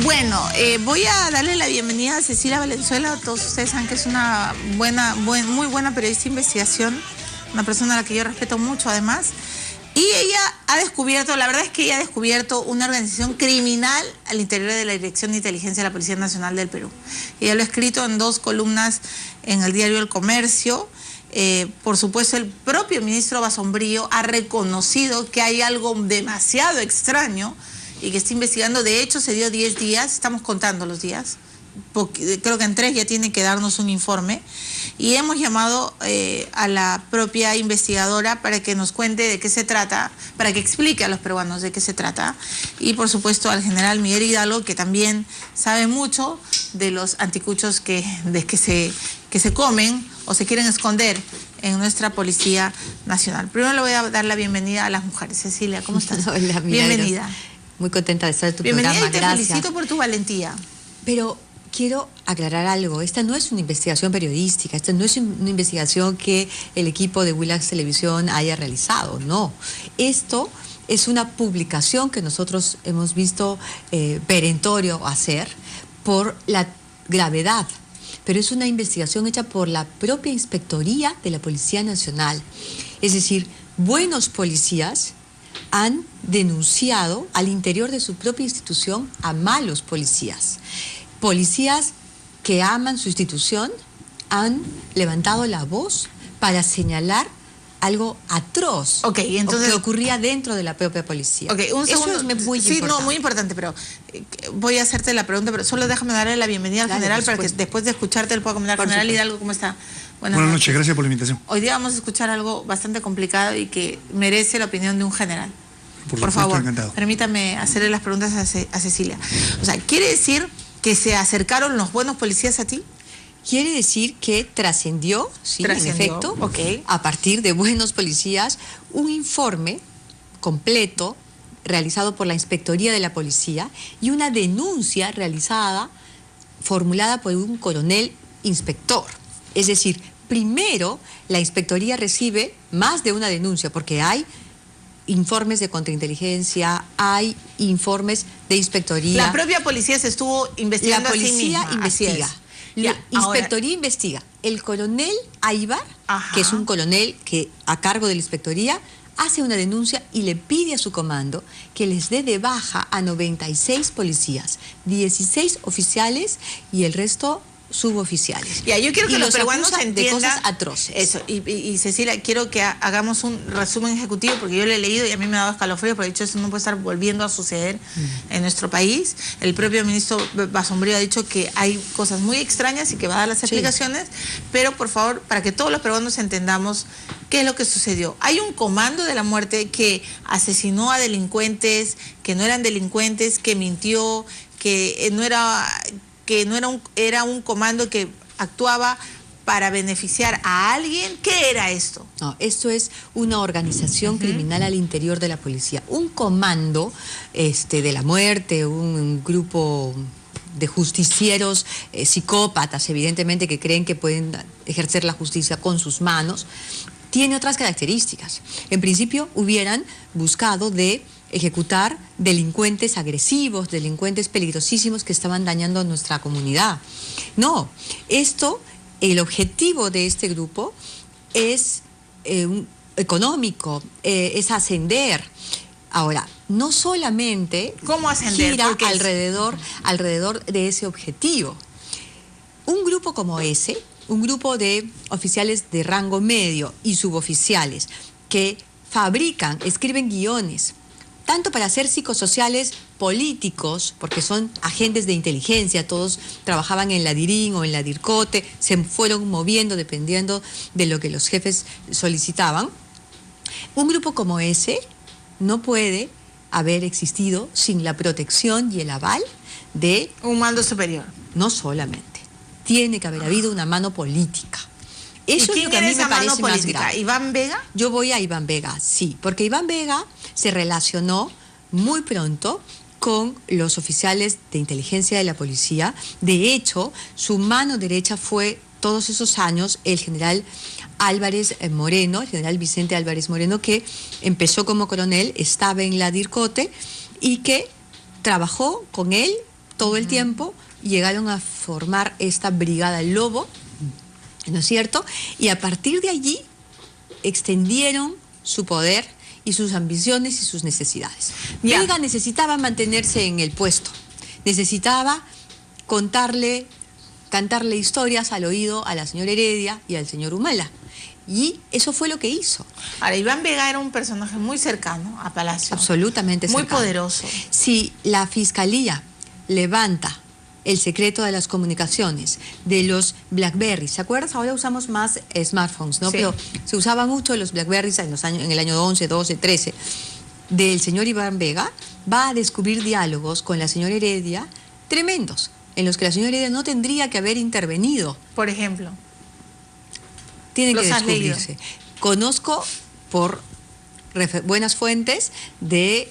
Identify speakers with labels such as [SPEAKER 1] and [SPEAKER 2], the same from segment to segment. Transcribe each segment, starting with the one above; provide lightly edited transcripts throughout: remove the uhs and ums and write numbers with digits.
[SPEAKER 1] Bueno, voy a darle la bienvenida a Cecilia Valenzuela. Todos ustedes saben que es una muy buena periodista de investigación, una persona a la que yo respeto mucho además. Y ella ha descubierto, la verdad es que ella ha descubierto una organización criminal al interior de la Dirección de Inteligencia de la Policía Nacional del Perú. Ella lo ha escrito en 2 columnas en el diario El Comercio. Por supuesto, el propio ministro Basombrío ha reconocido que hay algo demasiado extraño y que está investigando. De hecho, se dio 10 días, estamos contando los días, porque creo que en 3 ya tiene que darnos un informe, y hemos llamado a la propia investigadora para que nos cuente de qué se trata, para que explique a los peruanos de qué se trata, y por supuesto al general Miguel Hidalgo, que también sabe mucho de los anticuchos que se comen o se quieren esconder en nuestra Policía Nacional. Primero le voy a dar la bienvenida a las mujeres. Cecilia, ¿cómo estás?
[SPEAKER 2] Hola,
[SPEAKER 1] bienvenida.
[SPEAKER 2] Muy contenta de estar en tu
[SPEAKER 1] bienvenida
[SPEAKER 2] programa.
[SPEAKER 1] Bienvenida y te
[SPEAKER 2] Gracias.
[SPEAKER 1] felicito por tu valentía.
[SPEAKER 2] Pero quiero aclarar algo. Esta no es una investigación periodística, esta no es una investigación que el equipo de Willax Televisión haya realizado, no. Esto es una publicación que nosotros hemos visto perentorio hacer por la gravedad, pero es una investigación hecha por la propia Inspectoría de la Policía Nacional. Es decir, buenos policías han denunciado al interior de su propia institución a malos policías. Policías que aman su institución han levantado la voz para señalar algo atroz,
[SPEAKER 1] entonces,
[SPEAKER 2] que ocurría dentro de la propia policía.
[SPEAKER 1] Un segundo.
[SPEAKER 2] Eso es muy
[SPEAKER 1] sí,
[SPEAKER 2] importante.
[SPEAKER 1] No, muy importante, pero voy a hacerte la pregunta, pero solo déjame darle la bienvenida al general para que después de escucharte él pueda comentar. General Hidalgo, ¿cómo está?
[SPEAKER 3] Buenas noches, gracias por la invitación.
[SPEAKER 1] Hoy día vamos a escuchar algo bastante complicado y que merece la opinión de un general. Por favor,
[SPEAKER 3] encantado.
[SPEAKER 1] Permítame hacerle las preguntas a Cecilia. O sea, ¿quiere decir que se acercaron los buenos policías a ti?
[SPEAKER 2] Quiere decir que trascendió, sí, en efecto, a partir de buenos policías, un informe completo realizado por la Inspectoría de la Policía y una denuncia formulada por un coronel inspector. Es decir, primero la Inspectoría recibe más de una denuncia, porque hay informes de contrainteligencia, hay informes de inspectoría.
[SPEAKER 1] La propia policía se estuvo investigando.
[SPEAKER 2] La policía
[SPEAKER 1] a sí
[SPEAKER 2] investiga. La inspectoría investiga. El coronel Aybar, que es un coronel que a cargo de la inspectoría, hace una denuncia y le pide a su comando que les dé de baja a 96 policías, 16 oficiales y el resto suboficiales.
[SPEAKER 1] Ya, yo quiero que los peruanos entiendan
[SPEAKER 2] de cosas atroces.
[SPEAKER 1] Eso, y Cecilia, quiero que hagamos un resumen ejecutivo, porque yo lo he leído y a mí me ha dado escalofrío, porque he dicho, esto no puede estar volviendo a suceder en nuestro país. El propio ministro Basombrío ha dicho que hay cosas muy extrañas y que va a dar las explicaciones, pero por favor, para que todos los peruanos entendamos qué es lo que sucedió. Hay un comando de la muerte que asesinó a delincuentes, que no eran delincuentes, que mintió, que era un comando que actuaba para beneficiar a alguien. ¿Qué era esto?
[SPEAKER 2] No, esto es una organización criminal al interior de la policía. Un comando de la muerte, un grupo de justicieros psicópatas, evidentemente, que creen que pueden ejercer la justicia con sus manos, tiene otras características. En principio, hubieran buscado de ejecutar delincuentes agresivos, delincuentes peligrosísimos que estaban dañando a nuestra comunidad. No, el objetivo de este grupo es económico, es ascender. Ahora, no solamente
[SPEAKER 1] ¿cómo ascender?
[SPEAKER 2] Gira alrededor de ese objetivo. Un grupo como ese, un grupo de oficiales de rango medio y suboficiales que escriben guiones, tanto para hacer psicosociales políticos, porque son agentes de inteligencia, todos trabajaban en la DIRIN o en la DIRCOTE, se fueron moviendo dependiendo de lo que los jefes solicitaban. Un grupo como ese no puede haber existido sin la protección y el aval de
[SPEAKER 1] un mando superior.
[SPEAKER 2] No solamente, tiene que haber habido una mano política. Eso es lo que a mí me parece más grave.
[SPEAKER 1] ¿Iván Vega?
[SPEAKER 2] Yo voy a Iván Vega, sí, porque Iván Vega se relacionó muy pronto con los oficiales de inteligencia de la policía. De hecho, su mano derecha fue todos esos años el general Álvarez Moreno, el general Vicente Álvarez Moreno, que empezó como coronel, estaba en la DIRCOTE y que trabajó con él todo el tiempo, llegaron a formar esta Brigada Lobo, ¿no es cierto? Y a partir de allí extendieron su poder y sus ambiciones y sus necesidades. Vega necesitaba mantenerse en el puesto, necesitaba cantarle historias al oído a la señora Heredia y al señor Humala. Y eso fue lo que hizo.
[SPEAKER 1] Ahora, Iván Vega era un personaje muy cercano a Palacio.
[SPEAKER 2] Absolutamente cercano.
[SPEAKER 1] Muy poderoso.
[SPEAKER 2] Si la Fiscalía levanta el secreto de las comunicaciones, de los Blackberries. ¿Se acuerdas? Ahora usamos más smartphones, ¿no? Sí. Pero se usaban mucho los Blackberries en el año 11, 12, 13. Del señor Iván Vega, va a descubrir diálogos con la señora Heredia tremendos, en los que la señora Heredia no tendría que haber intervenido.
[SPEAKER 1] Por ejemplo.
[SPEAKER 2] Tienen que descubrirse. Conozco por buenas fuentes de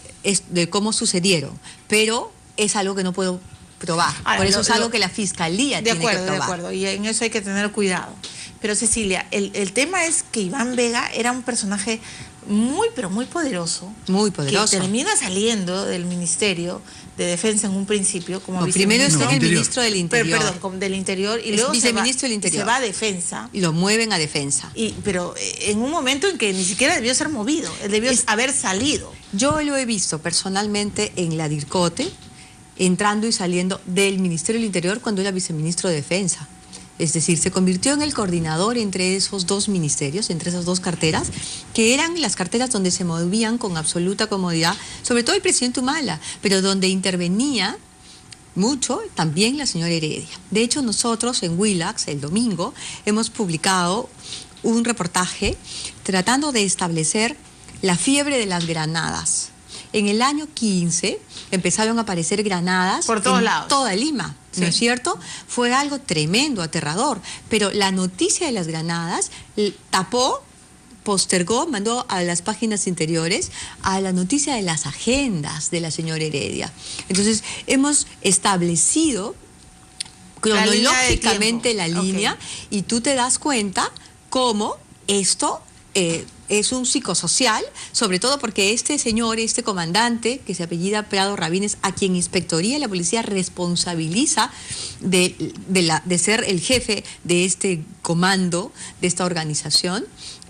[SPEAKER 2] cómo sucedieron, pero es algo que no puedo probar. Ahora, por eso es algo que la Fiscalía tiene que probar.
[SPEAKER 1] De acuerdo, y en eso hay que tener cuidado. Pero Cecilia, el tema es que Iván Vega era un personaje muy, pero muy poderoso.
[SPEAKER 2] Muy poderoso.
[SPEAKER 1] Que termina saliendo del Ministerio de Defensa en un principio como
[SPEAKER 2] primero está en el Ministro del Interior.
[SPEAKER 1] Perdón, del Interior, y luego
[SPEAKER 2] viceministro del Interior.
[SPEAKER 1] Se va a Defensa.
[SPEAKER 2] Y lo mueven a Defensa.
[SPEAKER 1] Pero en un momento en que ni siquiera debió ser movido, él debió haber salido.
[SPEAKER 2] Yo lo he visto personalmente en la DIRCOTE, entrando y saliendo del Ministerio del Interior cuando era viceministro de Defensa. Es decir, se convirtió en el coordinador entre esos dos ministerios, entre esas dos carteras, que eran las carteras donde se movían con absoluta comodidad, sobre todo el presidente Humala, pero donde intervenía mucho también la señora Heredia. De hecho, nosotros en Willax, el domingo, hemos publicado un reportaje tratando de establecer la fiebre de las granadas. En el año 15 empezaron a aparecer granadas
[SPEAKER 1] por todos lados.
[SPEAKER 2] Toda Lima, ¿no es cierto? Fue algo tremendo, aterrador. Pero la noticia de las granadas tapó, postergó, mandó a las páginas interiores a la noticia de las agendas de la señora Heredia. Entonces, hemos establecido cronológicamente la línea y tú te das cuenta cómo esto es un psicosocial, sobre todo porque este señor, este comandante, que se apellida Prado Rabines, a quien Inspectoría de la Policía responsabiliza de ser el jefe de este comando, de esta organización,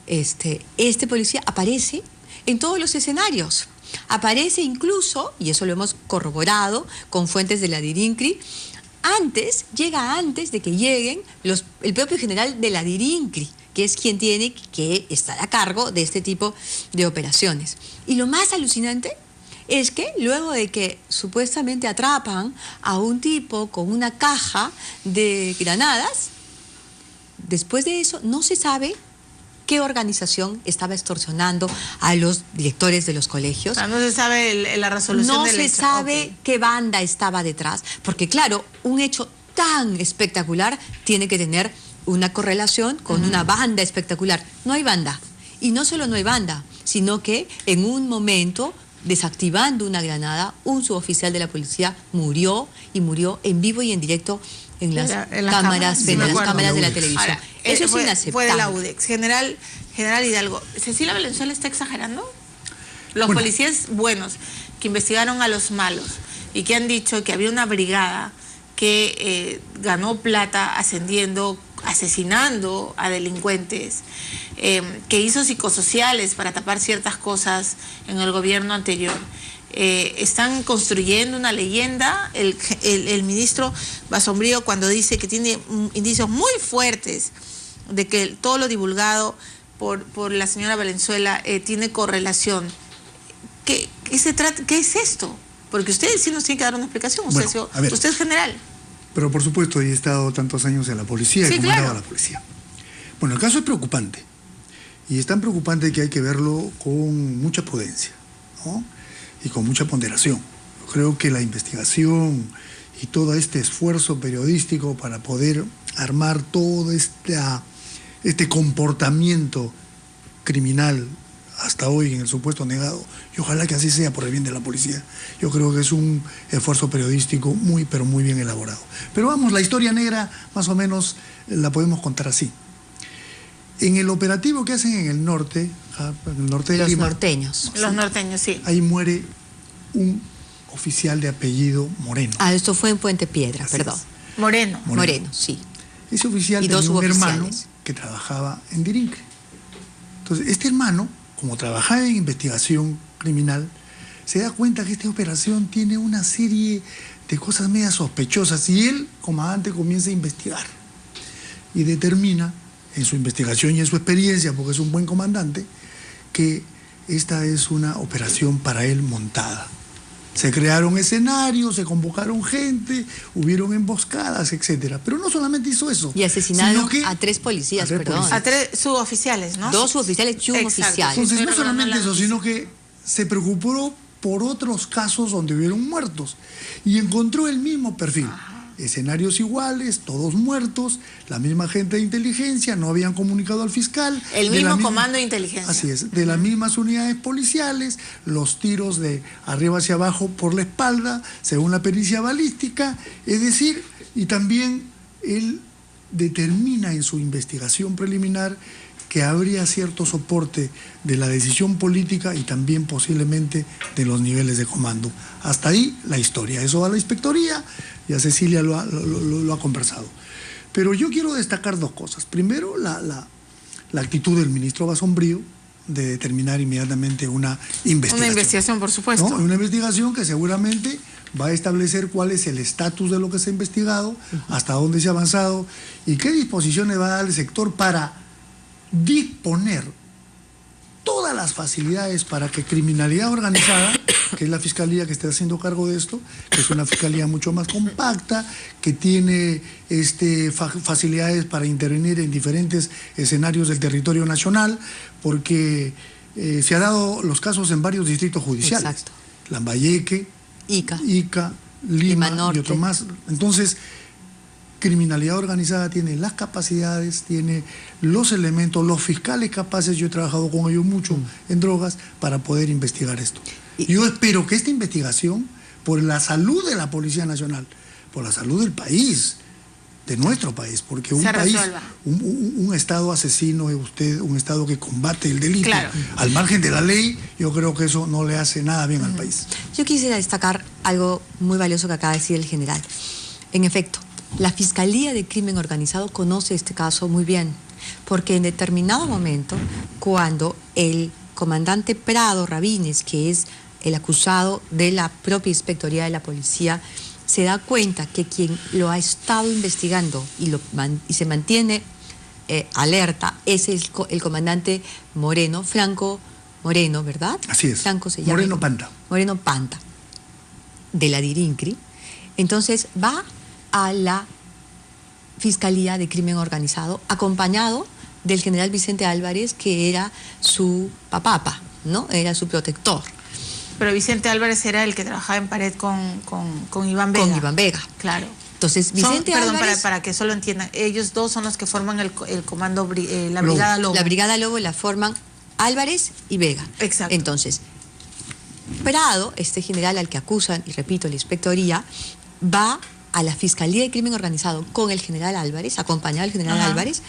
[SPEAKER 2] este policía aparece en todos los escenarios. Aparece incluso, y eso lo hemos corroborado con fuentes de la DIRINCRI, llega antes de que lleguen el propio general de la DIRINCRI, que es quien tiene que estar a cargo de este tipo de operaciones. Y lo más alucinante es que luego de que supuestamente atrapan a un tipo con una caja de granadas, después de eso no se sabe qué organización estaba extorsionando a los directores de los colegios.
[SPEAKER 1] No se sabe la resolución
[SPEAKER 2] no
[SPEAKER 1] del
[SPEAKER 2] se
[SPEAKER 1] hecho.
[SPEAKER 2] sabe qué banda estaba detrás, porque claro, un hecho tan espectacular tiene que tener una correlación con una banda espectacular. No hay banda. Y no solo no hay banda, sino que en un momento, desactivando una granada, un suboficial de la policía murió, y murió en vivo y en directo en las cámaras de la televisión. Ahora, eso es inaceptable.
[SPEAKER 1] Fue de la UDEX. General Hidalgo, ¿Cecilia Valenzuela está exagerando? Los policías buenos que investigaron a los malos y que han dicho que había una brigada que ganó plata asesinando a delincuentes, que hizo psicosociales para tapar ciertas cosas en el gobierno anterior. Están construyendo una leyenda. El ministro Basombrío, cuando dice que tiene indicios muy fuertes de que todo lo divulgado por la señora Valenzuela tiene correlación. ¿Qué es esto? Porque usted sí nos tiene que dar una explicación. Usted es general.
[SPEAKER 3] Pero por supuesto, he estado tantos años en la policía, he comandado a la policía. Bueno, el caso es preocupante. Y es tan preocupante que hay que verlo con mucha prudencia, ¿no? Y con mucha ponderación. Yo creo que la investigación y todo este esfuerzo periodístico para poder armar todo este comportamiento criminal hasta hoy en el supuesto negado, y ojalá que así sea por el bien de la policía. Yo creo que es un esfuerzo periodístico muy, pero muy bien elaborado. Pero vamos, la historia negra más o menos la podemos contar así. En el operativo que hacen en el norte de Lima,
[SPEAKER 2] norteños.
[SPEAKER 1] Los norteños, sí.
[SPEAKER 3] Ahí muere un oficial de apellido Moreno.
[SPEAKER 2] Ah, esto fue en Puente Piedra,
[SPEAKER 3] Así
[SPEAKER 2] perdón.
[SPEAKER 3] es.
[SPEAKER 1] Moreno,
[SPEAKER 2] Sí.
[SPEAKER 3] Ese oficial
[SPEAKER 2] Y
[SPEAKER 3] tenía
[SPEAKER 2] dos
[SPEAKER 3] un hermano
[SPEAKER 2] suboficiales.
[SPEAKER 3] que trabajaba en Dirincre. Entonces, este hermano, como trabajaba en investigación criminal, se da cuenta que esta operación tiene una serie de cosas medias sospechosas y el comandante comienza a investigar y determina en su investigación y en su experiencia, porque es un buen comandante, que esta es una operación para él montada. Se crearon escenarios, se convocaron gente, hubieron emboscadas, etcétera. Pero no solamente hizo eso.
[SPEAKER 2] Y asesinaron
[SPEAKER 3] sino que
[SPEAKER 2] a 3 policías, perdón.
[SPEAKER 1] A 3 suboficiales, ¿no?
[SPEAKER 2] 2 suboficiales y un
[SPEAKER 1] Exacto.
[SPEAKER 2] oficial.
[SPEAKER 3] Entonces,
[SPEAKER 1] Estoy
[SPEAKER 3] no solamente
[SPEAKER 1] recordando la
[SPEAKER 3] eso, sino que se preocupó por otros casos donde hubieron muertos y encontró el mismo perfil. Escenarios iguales, todos muertos, la misma gente de inteligencia, no habían comunicado al fiscal.
[SPEAKER 1] El
[SPEAKER 3] de la
[SPEAKER 1] mismo
[SPEAKER 3] misma-
[SPEAKER 1] comando de inteligencia.
[SPEAKER 3] Así es, de las mismas unidades policiales, los tiros de arriba hacia abajo por la espalda, según la pericia balística, es decir, y también él determina en su investigación preliminar que habría cierto soporte de la decisión política y también posiblemente de los niveles de comando. Hasta ahí la historia. Eso va a la inspectoría y a Cecilia lo ha conversado. Pero yo quiero destacar 2 cosas. Primero, la actitud del ministro Basombrío de determinar inmediatamente una investigación.
[SPEAKER 1] Una investigación, por supuesto.
[SPEAKER 3] ¿No? Una investigación que seguramente va a establecer cuál es el estatus de lo que se ha investigado, hasta dónde se ha avanzado y qué disposiciones va a dar el sector para disponer todas las facilidades para que criminalidad organizada, que es la fiscalía que está haciendo cargo de esto, que es una fiscalía mucho más compacta, que tiene facilidades para intervenir en diferentes escenarios del territorio nacional, porque se han dado los casos en varios distritos judiciales.
[SPEAKER 2] Exacto.
[SPEAKER 3] Lambayeque,
[SPEAKER 2] Ica,
[SPEAKER 3] Lima
[SPEAKER 2] Norte.
[SPEAKER 3] y otro más. Entonces, criminalidad organizada tiene las capacidades, tiene los elementos, los fiscales capaces, yo he trabajado con ellos mucho en drogas, para poder investigar esto. Yo espero que esta investigación, por la salud de la Policía Nacional, por la salud del país, de nuestro país, porque un
[SPEAKER 1] Se
[SPEAKER 3] país,
[SPEAKER 1] resuelva.
[SPEAKER 3] un Estado asesino es un Estado que combate el delito,
[SPEAKER 1] Claro.
[SPEAKER 3] al margen de la ley, yo creo que eso no le hace nada bien al país.
[SPEAKER 2] Yo quisiera destacar algo muy valioso que acaba de decir el general. En efecto, la Fiscalía de Crimen Organizado conoce este caso muy bien, porque en determinado momento, cuando el comandante Prado Rabines, que es el acusado de la propia Inspectoría de la Policía, se da cuenta que quien lo ha estado investigando y se mantiene alerta es el comandante Moreno, Franco Moreno, ¿verdad?
[SPEAKER 3] Así es.
[SPEAKER 2] Franco se llama.
[SPEAKER 3] Moreno Panta.
[SPEAKER 2] Moreno Panta, de la Dirincri. Entonces va a la Fiscalía de Crimen Organizado, acompañado del general Vicente Álvarez, que era su papá, ¿no? Era su protector.
[SPEAKER 1] Pero Vicente Álvarez era el que trabajaba en pared con Iván Vega.
[SPEAKER 2] Con Iván Vega.
[SPEAKER 1] Claro.
[SPEAKER 2] Entonces, Vicente
[SPEAKER 1] Perdón,
[SPEAKER 2] Álvarez...
[SPEAKER 1] para que solo entiendan, ellos dos son los que forman el comando, la Brigada Lobo.
[SPEAKER 2] La Brigada Lobo la forman Álvarez y Vega.
[SPEAKER 1] Exacto.
[SPEAKER 2] Entonces, Prado, este general al que acusan, y repito, la inspectoría, va a la Fiscalía de Crimen Organizado con el general Álvarez, acompañado del general Álvarez,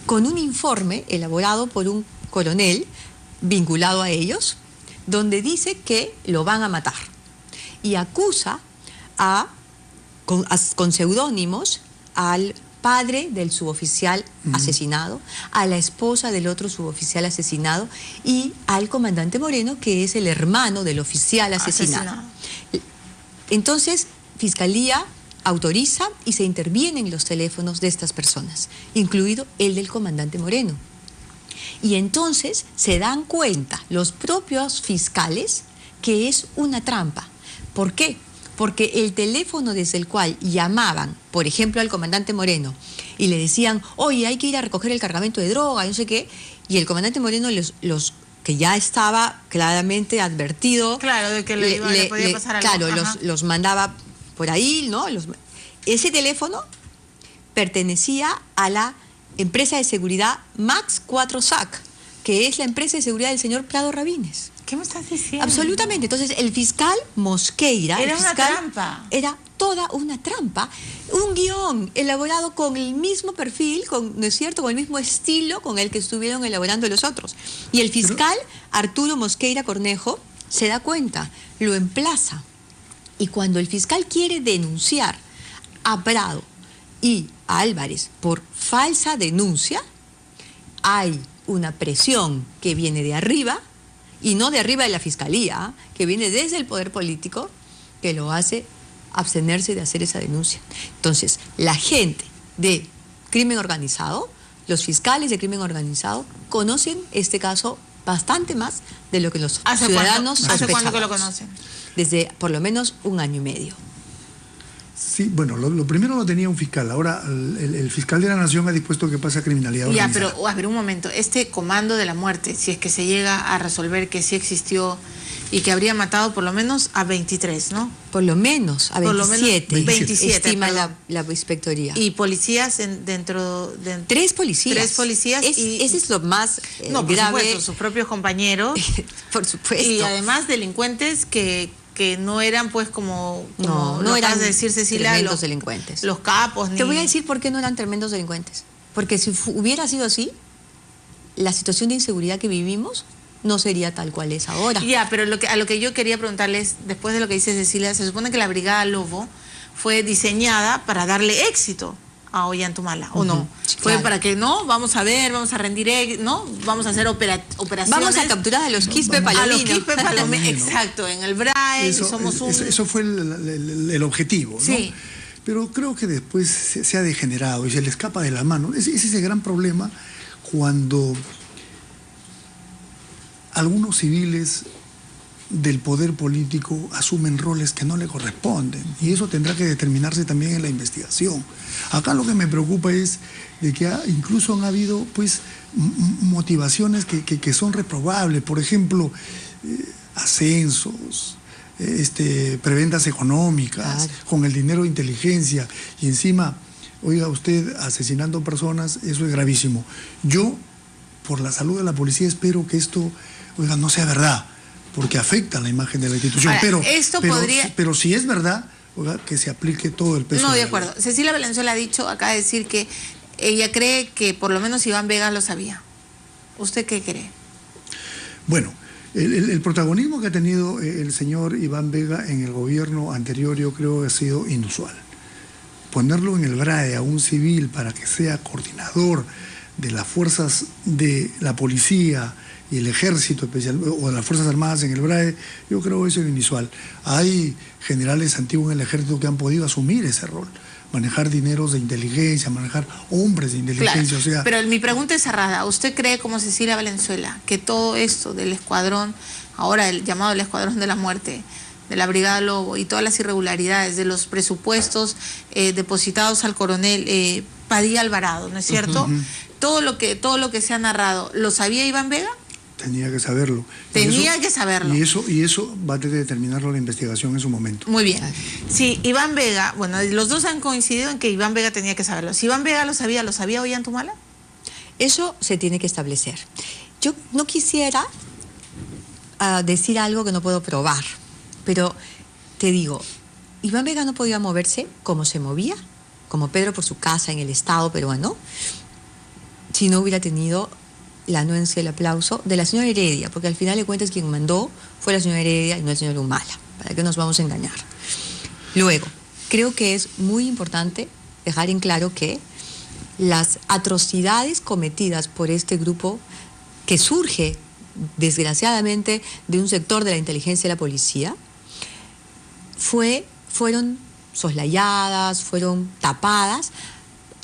[SPEAKER 2] con un informe elaborado por un coronel vinculado a ellos, donde dice que lo van a matar. Y acusa con seudónimos al padre del suboficial asesinado, a la esposa del otro suboficial asesinado y al comandante Moreno, que es el hermano del oficial asesinado. Entonces, Fiscalía autoriza y se intervienen en los teléfonos de estas personas, incluido el del comandante Moreno. Y entonces se dan cuenta los propios fiscales que es una trampa. ¿Por qué? Porque el teléfono desde el cual llamaban, por ejemplo, al comandante Moreno, y le decían, oye, hay que ir a recoger el cargamento de droga, y no sé qué, y el comandante Moreno los que ya estaba claramente advertido.
[SPEAKER 1] Claro, de que le podía pasar algo.
[SPEAKER 2] Claro, los mandaba por ahí, ¿no? Ese teléfono pertenecía a la empresa de seguridad Max 4 SAC, que es la empresa de seguridad del señor Prado Rabines.
[SPEAKER 1] ¿Qué me estás diciendo?
[SPEAKER 2] Absolutamente. Entonces, el fiscal Mosqueira...
[SPEAKER 1] Era una trampa.
[SPEAKER 2] Era toda una trampa. Un guión elaborado con el mismo perfil, ¿no es cierto?, con el mismo estilo con el que estuvieron elaborando los otros. Y el fiscal Arturo Mosqueira Cornejo se da cuenta, lo emplaza Y cuando el fiscal quiere denunciar a Prado y a Álvarez por falsa denuncia, hay una presión que viene de arriba, y no de arriba de la fiscalía, que viene desde el poder político, que lo hace abstenerse de hacer esa denuncia. Entonces, la gente de crimen organizado, los fiscales de crimen organizado, conocen este caso bastante más de lo que los ciudadanos sospechaban.
[SPEAKER 1] ¿Hace cuánto que lo conocen?
[SPEAKER 2] Desde por lo menos 1 año y medio.
[SPEAKER 3] Sí, bueno, lo primero lo tenía un fiscal. Ahora el fiscal de la Nación ha dispuesto que pase a criminalidad organizada.
[SPEAKER 1] Ya, pero a ver un momento. Este comando de la muerte, si es que se llega a resolver que sí existió y que habría matado por lo menos a 23, ¿no?
[SPEAKER 2] Por lo menos a 27.
[SPEAKER 1] 27
[SPEAKER 2] estima la inspectoría.
[SPEAKER 1] Y policías dentro de...
[SPEAKER 2] 3 policías.
[SPEAKER 1] 3 policías.
[SPEAKER 2] Ese es lo más
[SPEAKER 1] no, por
[SPEAKER 2] grave.
[SPEAKER 1] Supuesto, sus propios compañeros.
[SPEAKER 2] Por supuesto.
[SPEAKER 1] Y además delincuentes que no eran pues como
[SPEAKER 2] no eran
[SPEAKER 1] de decir Cecilia,
[SPEAKER 2] tremendos delincuentes.
[SPEAKER 1] Los capos.
[SPEAKER 2] Te voy a decir por qué no eran tremendos delincuentes. Porque si hubiera sido así, la situación de inseguridad que vivimos no sería tal cual es ahora.
[SPEAKER 1] Ya, pero a lo que yo quería preguntarles, después de lo que dice Cecilia, se supone que la Brigada Lobo fue diseñada para darle éxito a Ollantumala, ¿o no?
[SPEAKER 2] Sí,
[SPEAKER 1] fue
[SPEAKER 2] claro.
[SPEAKER 1] para que no, vamos a ver, vamos a rendir, ¿no? Vamos a hacer operaciones.
[SPEAKER 2] Vamos a capturar a los Quispe Palomino.
[SPEAKER 1] A los Quispe Palomino, exacto, en el BRAE,
[SPEAKER 3] eso fue el objetivo, ¿no?
[SPEAKER 1] Sí.
[SPEAKER 3] Pero creo que después se ha degenerado y se le escapa de la mano. Es ese gran problema cuando algunos civiles del poder político asumen roles que no le corresponden, y eso tendrá que determinarse también en la investigación. Acá lo que me preocupa es de que incluso han habido pues motivaciones que son reprobables, por ejemplo, ascensos, prebendas económicas,
[SPEAKER 2] claro,
[SPEAKER 3] con el dinero de inteligencia, y encima, oiga usted, asesinando personas, eso es gravísimo. Yo, por la salud de la policía, espero que esto, oiga, no sea verdad, porque afecta la imagen de la institución.
[SPEAKER 1] Ahora,
[SPEAKER 3] pero si es verdad, oiga, que se aplique todo el peso.
[SPEAKER 1] No, de acuerdo. Cecilia Valenzuela ha dicho, acaba de decir que ella cree que por lo menos Iván Vega lo sabía. ¿Usted qué cree?
[SPEAKER 3] Bueno, el protagonismo que ha tenido el señor Iván Vega en el gobierno anterior, yo creo que ha sido inusual. Ponerlo en el BRAE a un civil para que sea coordinador de las fuerzas de la policía y el ejército especial, o las Fuerzas Armadas en el BRAE, yo creo que eso es inusual. Hay generales antiguos en el ejército que han podido asumir ese rol, manejar dineros de inteligencia, manejar hombres de inteligencia,
[SPEAKER 1] claro,
[SPEAKER 3] o sea...
[SPEAKER 1] Pero mi pregunta es cerrada. ¿Usted cree, como Cecilia Valenzuela, que todo esto del escuadrón, ahora el llamado el escuadrón de la muerte, de la Brigada Lobo, y todas las irregularidades de los presupuestos depositados al coronel Padilla Alvarado, ¿no es cierto? Todo lo que se ha narrado, ¿lo sabía Iván Vega?
[SPEAKER 3] Tenía que saberlo.
[SPEAKER 1] Tenía que saberlo.
[SPEAKER 3] Y eso va a determinarlo la investigación en su momento.
[SPEAKER 1] Muy bien. Sí, Iván Vega, bueno, los dos han coincidido en que Iván Vega tenía que saberlo. Si Iván Vega lo sabía Ollantumala.
[SPEAKER 2] Eso se tiene que establecer. Yo no quisiera decir algo que no puedo probar, pero te digo, Iván Vega no podía moverse como se movía, como Pedro por su casa en el Estado peruano, si no hubiera tenido la anuencia y el aplauso de la señora Heredia, porque al final de cuentas quien mandó fue la señora Heredia y no el señor Humala. ¿Para qué nos vamos a engañar? Luego, creo que es muy importante dejar en claro que las atrocidades cometidas por este grupo, que surge desgraciadamente de un sector de la inteligencia y la policía, fueron soslayadas, fueron tapadas,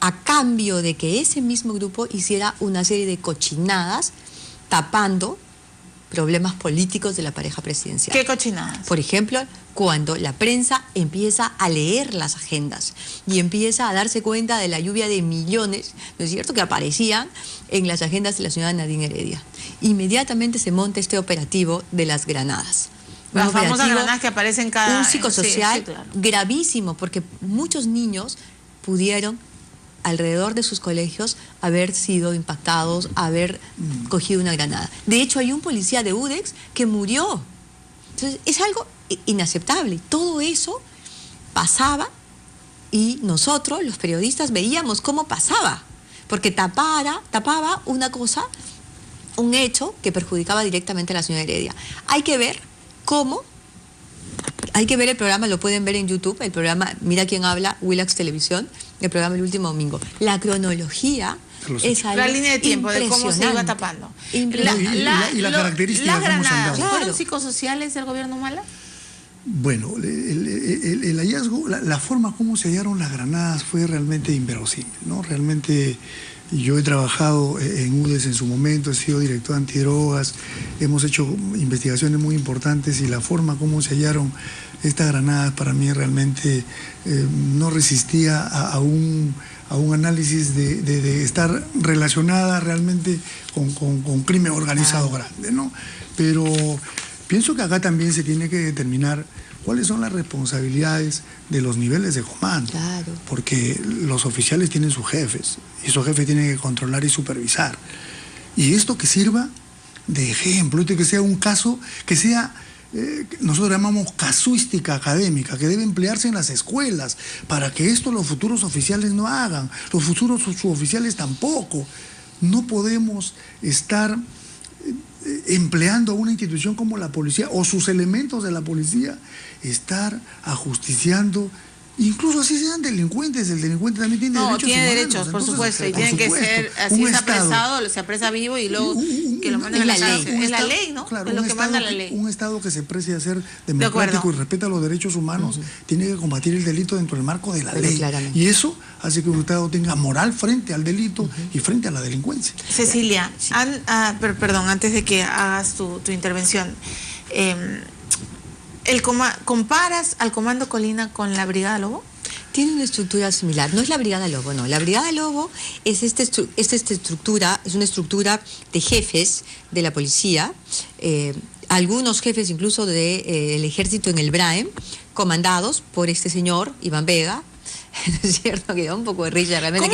[SPEAKER 2] a cambio de que ese mismo grupo hiciera una serie de cochinadas tapando problemas políticos de la pareja presidencial.
[SPEAKER 1] ¿Qué cochinadas?
[SPEAKER 2] Por ejemplo, cuando la prensa empieza a leer las agendas y empieza a darse cuenta de la lluvia de millones, ¿no es cierto?, que aparecían en las agendas de la señora Nadine Heredia. Inmediatamente se monta este operativo de las granadas.
[SPEAKER 1] Las famosas granadas que aparecen cada...
[SPEAKER 2] Un psicosocial
[SPEAKER 1] sí, claro,
[SPEAKER 2] gravísimo, porque muchos niños pudieron, alrededor de sus colegios, haber sido impactados, haber cogido una granada. De hecho, hay un policía de UDEX que murió. Entonces, es algo inaceptable. Todo eso pasaba y nosotros, los periodistas, veíamos cómo pasaba, porque tapaba una cosa, un hecho que perjudicaba directamente a la señora Heredia. Hay que ver cómo Hay que ver el programa, lo pueden ver en YouTube, el programa Mira quién habla, Willax Televisión, el programa El Último Domingo. La cronología es algo
[SPEAKER 1] la línea de tiempo de cómo se iba tapando.
[SPEAKER 3] Y la característica
[SPEAKER 1] las granadas,
[SPEAKER 3] claro.
[SPEAKER 1] ¿fueron psicosociales del gobierno Humala?
[SPEAKER 3] Bueno, el hallazgo, la forma como se hallaron las granadas fue realmente inverosímil, ¿no? Realmente yo he trabajado en UDES en su momento, he sido director de antidrogas, hemos hecho investigaciones muy importantes y la forma como se hallaron estas granadas para mí realmente no resistía a un análisis de estar relacionada realmente con crimen organizado grande, ¿no? Pero pienso que acá también se tiene que determinar cuáles son las responsabilidades de los niveles de comando.
[SPEAKER 2] Claro.
[SPEAKER 3] Porque los oficiales tienen sus jefes, y esos jefes tienen que controlar y supervisar. Y esto que sirva de ejemplo, esto que sea un caso, que sea, nosotros llamamos casuística académica, que debe emplearse en las escuelas, para que esto los futuros oficiales no hagan, los futuros suboficiales tampoco. No podemos estar empleando a una institución como la policía o sus elementos de la policía, estar ajusticiando, incluso así sean delincuentes, el delincuente también tiene derechos humanos.
[SPEAKER 1] No, tiene derechos, por supuesto, y tienen que ser, así es apresado, se apresa vivo y luego que lo manden a la cárcel. Es la ley, ¿no?
[SPEAKER 3] Claro,
[SPEAKER 1] es lo que manda la ley.
[SPEAKER 3] Un Estado que se precie a ser democrático y respeta los derechos humanos, tiene que combatir el delito dentro del marco de la ley.
[SPEAKER 2] Claramente.
[SPEAKER 3] Y eso hace que un Estado tenga moral frente al delito y frente a la delincuencia.
[SPEAKER 1] Cecilia, sí. Perdón, antes de que hagas tu intervención, ¿comparas al Comando Colina con la Brigada Lobo?
[SPEAKER 2] Tiene una estructura similar. No es la Brigada Lobo, no. La Brigada Lobo es esta estructura, es una estructura de jefes de la policía, algunos jefes incluso del ejército en el BRAEM, comandados por este señor, Iván Vega. ¿No es cierto? Que da un poco de risa realmente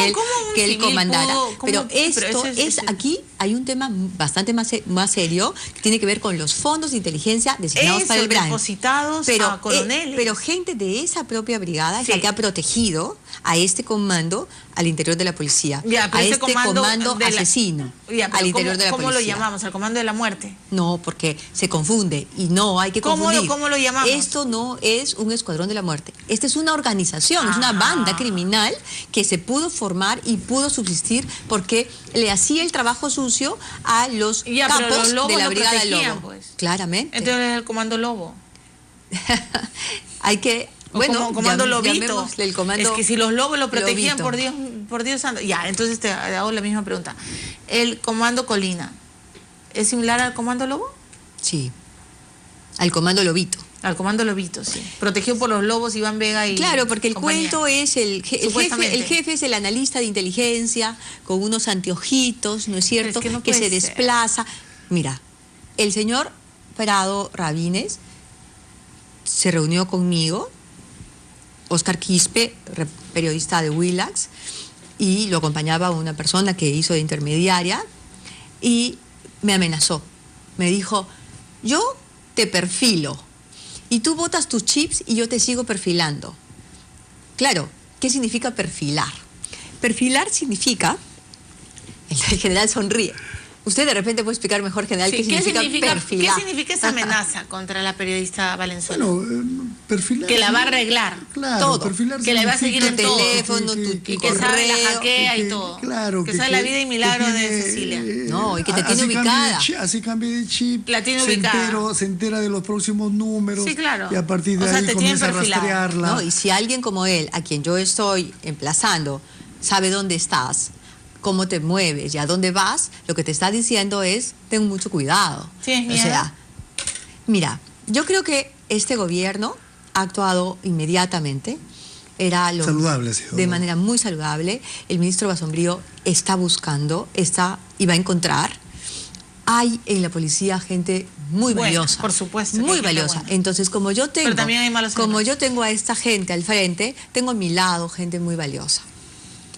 [SPEAKER 2] que él comandara. Pero esto es aquí hay un tema bastante más serio que tiene que ver con los fondos de inteligencia designados para el BRAEM.
[SPEAKER 1] Depositados a coroneles.
[SPEAKER 2] Pero gente de esa propia brigada es la que ha protegido a este comando al interior de la policía. A este comando asesino al interior de la policía.
[SPEAKER 1] ¿Cómo lo llamamos? ¿Al comando de la muerte?
[SPEAKER 2] No, porque se confunde y no hay que confundir.
[SPEAKER 1] ¿Cómo lo llamamos?
[SPEAKER 2] Esto no es un escuadrón de la muerte. Esta es una organización, es una banda criminal que se pudo formar y pudo subsistir porque le hacía el trabajo sucio a los capos de la Brigada Lobo.
[SPEAKER 1] Pues.
[SPEAKER 2] Claramente.
[SPEAKER 1] Entonces es el Comando Lobo.
[SPEAKER 2] Hay que... Bueno,
[SPEAKER 1] comando Lobito.
[SPEAKER 2] El comando,
[SPEAKER 1] es que si los lobos lo protegían,
[SPEAKER 2] Lobito.
[SPEAKER 1] por Dios santo. Ya, entonces te hago la misma pregunta. ¿El Comando Colina es similar al Comando Lobo?
[SPEAKER 2] Sí, al Comando Lobito.
[SPEAKER 1] Al Comando Lobito, sí. Protegido por los lobos Iván Vega y
[SPEAKER 2] claro, porque el
[SPEAKER 1] compañía.
[SPEAKER 2] cuento es el jefe es el analista de inteligencia con unos anteojitos, ¿no es cierto? Es que se desplaza. Mira, el señor Prado Rabines se reunió conmigo, Oscar Quispe, periodista de Willax, y lo acompañaba una persona que hizo de intermediaria, y me amenazó. Me dijo, yo te perfilo, y tú botas tus chips y yo te sigo perfilando. Claro, ¿qué significa perfilar? Perfilar significa, el general sonríe. Usted de repente puede explicar mejor, general, qué significa perfilar.
[SPEAKER 1] ¿Qué significa esa amenaza contra la periodista Valenzuela?
[SPEAKER 3] Bueno, perfilar...
[SPEAKER 1] Que la va a arreglar.
[SPEAKER 3] Claro,
[SPEAKER 2] todo.
[SPEAKER 3] Perfilar
[SPEAKER 1] que la va a seguir en todo.
[SPEAKER 2] Teléfono,
[SPEAKER 1] y que sabe la hackea y todo.
[SPEAKER 3] Claro.
[SPEAKER 1] Que sabe la vida y milagro de Cecilia.
[SPEAKER 2] No, y que te tiene ubicada.
[SPEAKER 3] Así cambia de chip.
[SPEAKER 1] La tiene ubicada.
[SPEAKER 3] Se entera de los próximos números.
[SPEAKER 1] Sí, claro.
[SPEAKER 3] Y a partir de ahí comienza a rastrearla.
[SPEAKER 2] No, y si alguien como él, a quien yo estoy emplazando, sabe dónde estás, cómo te mueves y a dónde vas, lo que te está diciendo es, ten mucho cuidado.
[SPEAKER 1] Sí,
[SPEAKER 2] o sea, mira, yo creo que este gobierno ha actuado inmediatamente, era lo
[SPEAKER 3] saludable,
[SPEAKER 2] de manera muy saludable. El ministro Basombrío está buscando, y va a encontrar. Hay en la policía gente muy valiosa.
[SPEAKER 1] Por supuesto.
[SPEAKER 2] Muy valiosa. Entonces, como yo tengo,
[SPEAKER 1] pero también hay malos
[SPEAKER 2] yo tengo a esta gente al frente, tengo a mi lado gente muy valiosa.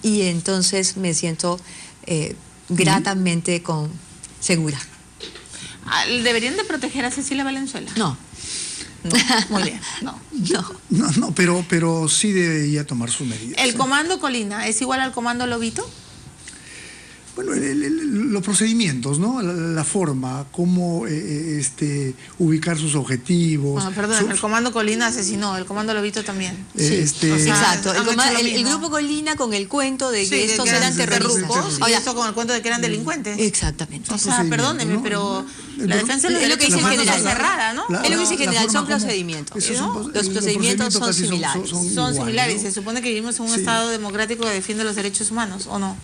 [SPEAKER 2] Y entonces me siento gratamente segura.
[SPEAKER 1] ¿Deberían de proteger a Cecilia Valenzuela?
[SPEAKER 2] No.
[SPEAKER 1] Muy bien, no.
[SPEAKER 3] No, pero sí debería tomar sus medidas.
[SPEAKER 1] ¿El Comando Colina es igual al Comando Lobito?
[SPEAKER 3] Bueno, los procedimientos, ¿no? La forma, cómo ubicar sus objetivos.
[SPEAKER 1] Bueno, perdón, el Comando Colina asesinó, el Comando Lobito también.
[SPEAKER 2] Sí, exacto. El
[SPEAKER 1] mismo.
[SPEAKER 2] Grupo Colina con el cuento de que
[SPEAKER 1] Sí,
[SPEAKER 2] estos
[SPEAKER 1] que
[SPEAKER 2] eran terroristas.
[SPEAKER 1] Y esto con el cuento de que eran delincuentes.
[SPEAKER 2] Exactamente.
[SPEAKER 1] O sea, perdóneme, pero la defensa de los
[SPEAKER 2] es lo que dice el
[SPEAKER 1] derechos humanos
[SPEAKER 2] general.
[SPEAKER 1] es cerrada, ¿no?
[SPEAKER 2] Es lo que dice el general, son
[SPEAKER 3] forma como-
[SPEAKER 2] procedimientos.
[SPEAKER 3] ¿no?
[SPEAKER 2] Los procedimientos son
[SPEAKER 3] casi
[SPEAKER 2] similares.
[SPEAKER 1] Son
[SPEAKER 3] iguales,
[SPEAKER 1] similares.
[SPEAKER 3] ¿no?
[SPEAKER 1] Se supone que vivimos en un
[SPEAKER 3] Sí.
[SPEAKER 1] Estado democrático que defiende los derechos humanos, ¿o no?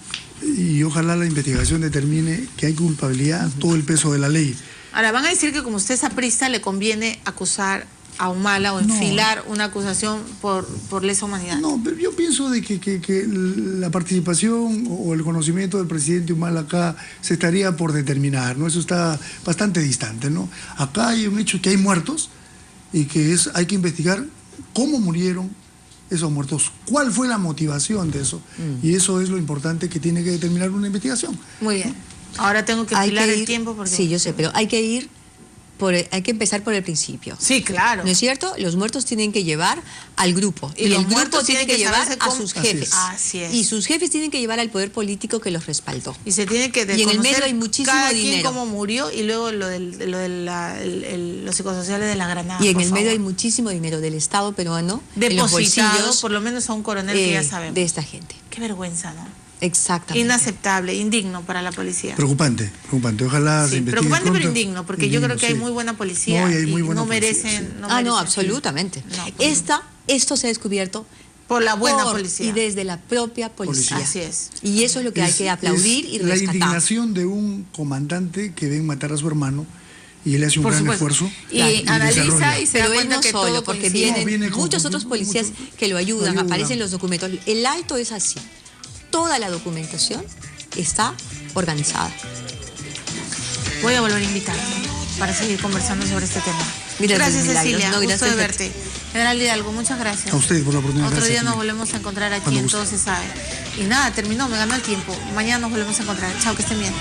[SPEAKER 3] Y ojalá la investigación determine que hay culpabilidad, todo el peso de la ley.
[SPEAKER 1] Ahora, van a decir que como usted es aprista, le conviene acusar a Humala o
[SPEAKER 3] No.
[SPEAKER 1] enfilar una acusación por lesa humanidad.
[SPEAKER 3] No, pero yo pienso de que la participación o el conocimiento del presidente Humala acá se estaría por determinar, ¿no? Eso está bastante distante, ¿no? Acá hay un hecho que hay muertos y que hay que investigar cómo murieron esos muertos, cuál fue la motivación de eso. Y eso es lo importante que tiene que determinar una investigación.
[SPEAKER 1] Muy bien. Ahora tengo que afilar el tiempo porque...
[SPEAKER 2] Sí, yo sé, pero hay que empezar por el principio.
[SPEAKER 1] Sí, claro.
[SPEAKER 2] ¿No es cierto? Los muertos tienen que llevar al grupo.
[SPEAKER 1] Y
[SPEAKER 2] Y
[SPEAKER 1] los
[SPEAKER 2] el grupo
[SPEAKER 1] muertos
[SPEAKER 2] tiene que
[SPEAKER 1] tienen que
[SPEAKER 2] llevar
[SPEAKER 1] saberse
[SPEAKER 2] a
[SPEAKER 1] cómo-
[SPEAKER 2] sus
[SPEAKER 3] Así
[SPEAKER 2] jefes.
[SPEAKER 3] es.
[SPEAKER 1] Así es.
[SPEAKER 2] Y sus jefes tienen que llevar al poder político que los respaldó.
[SPEAKER 1] Y se tiene que
[SPEAKER 2] Y en el
[SPEAKER 1] desconocer
[SPEAKER 2] medio hay muchísimo
[SPEAKER 1] cada quien
[SPEAKER 2] dinero.
[SPEAKER 1] cómo murió y luego lo de los psicosociales de la Granada.
[SPEAKER 2] Y en
[SPEAKER 1] por
[SPEAKER 2] el medio
[SPEAKER 1] favor.
[SPEAKER 2] hay muchísimo dinero del Estado peruano en los
[SPEAKER 1] Depositado
[SPEAKER 2] bolsillos
[SPEAKER 1] por lo menos a un coronel que ya sabemos.
[SPEAKER 2] de esta gente.
[SPEAKER 1] Qué vergüenza, ¿no?
[SPEAKER 2] Exactamente.
[SPEAKER 1] Inaceptable, indigno para la policía.
[SPEAKER 3] Preocupante. Ojalá se
[SPEAKER 1] Sí,
[SPEAKER 3] investigue
[SPEAKER 1] preocupante pero
[SPEAKER 3] pronto.
[SPEAKER 1] indigno, porque yo creo que hay muy buena policía
[SPEAKER 3] No, y hay muy
[SPEAKER 1] y
[SPEAKER 3] buena
[SPEAKER 1] no
[SPEAKER 3] policía,
[SPEAKER 1] merecen...
[SPEAKER 3] sí.
[SPEAKER 1] no
[SPEAKER 2] No,
[SPEAKER 1] merecen-
[SPEAKER 2] absolutamente.
[SPEAKER 1] No, pues
[SPEAKER 2] Esto se ha descubierto
[SPEAKER 1] por la buena
[SPEAKER 2] por
[SPEAKER 1] policía.
[SPEAKER 2] y desde la propia policía.
[SPEAKER 1] Así es.
[SPEAKER 2] Y eso es lo que hay que aplaudir y
[SPEAKER 3] la
[SPEAKER 2] rescatar.
[SPEAKER 3] indignación de un comandante que ven matar a su hermano y él hace un
[SPEAKER 1] Por
[SPEAKER 3] gran
[SPEAKER 1] supuesto.
[SPEAKER 3] esfuerzo.
[SPEAKER 1] Y analiza
[SPEAKER 3] desarrolla.
[SPEAKER 1] y se da
[SPEAKER 2] Pero él
[SPEAKER 1] cuenta
[SPEAKER 2] no
[SPEAKER 1] que
[SPEAKER 2] solo,
[SPEAKER 1] todo
[SPEAKER 2] porque
[SPEAKER 1] coincide.
[SPEAKER 2] vienen
[SPEAKER 3] viene con
[SPEAKER 2] muchos otros policías que lo ayudan, aparecen los documentos. El alto es así. Toda la documentación está organizada.
[SPEAKER 1] Voy a volver a invitarte para seguir conversando sobre este tema.
[SPEAKER 2] Gracias,
[SPEAKER 1] Cecilia.
[SPEAKER 2] Milagros. No,
[SPEAKER 1] Gusto
[SPEAKER 2] gracias
[SPEAKER 1] de
[SPEAKER 2] a ti.
[SPEAKER 1] verte. General Hidalgo, muchas gracias.
[SPEAKER 3] A ustedes por la oportunidad.
[SPEAKER 1] Otro
[SPEAKER 3] Gracias,
[SPEAKER 1] día nos
[SPEAKER 3] Julia.
[SPEAKER 1] volvemos a encontrar aquí
[SPEAKER 3] Cuando
[SPEAKER 1] en
[SPEAKER 3] guste.
[SPEAKER 1] Todo Se Sabe. Y nada, terminó, me ganó el tiempo. Mañana nos volvemos a encontrar. Chao, que estén bien.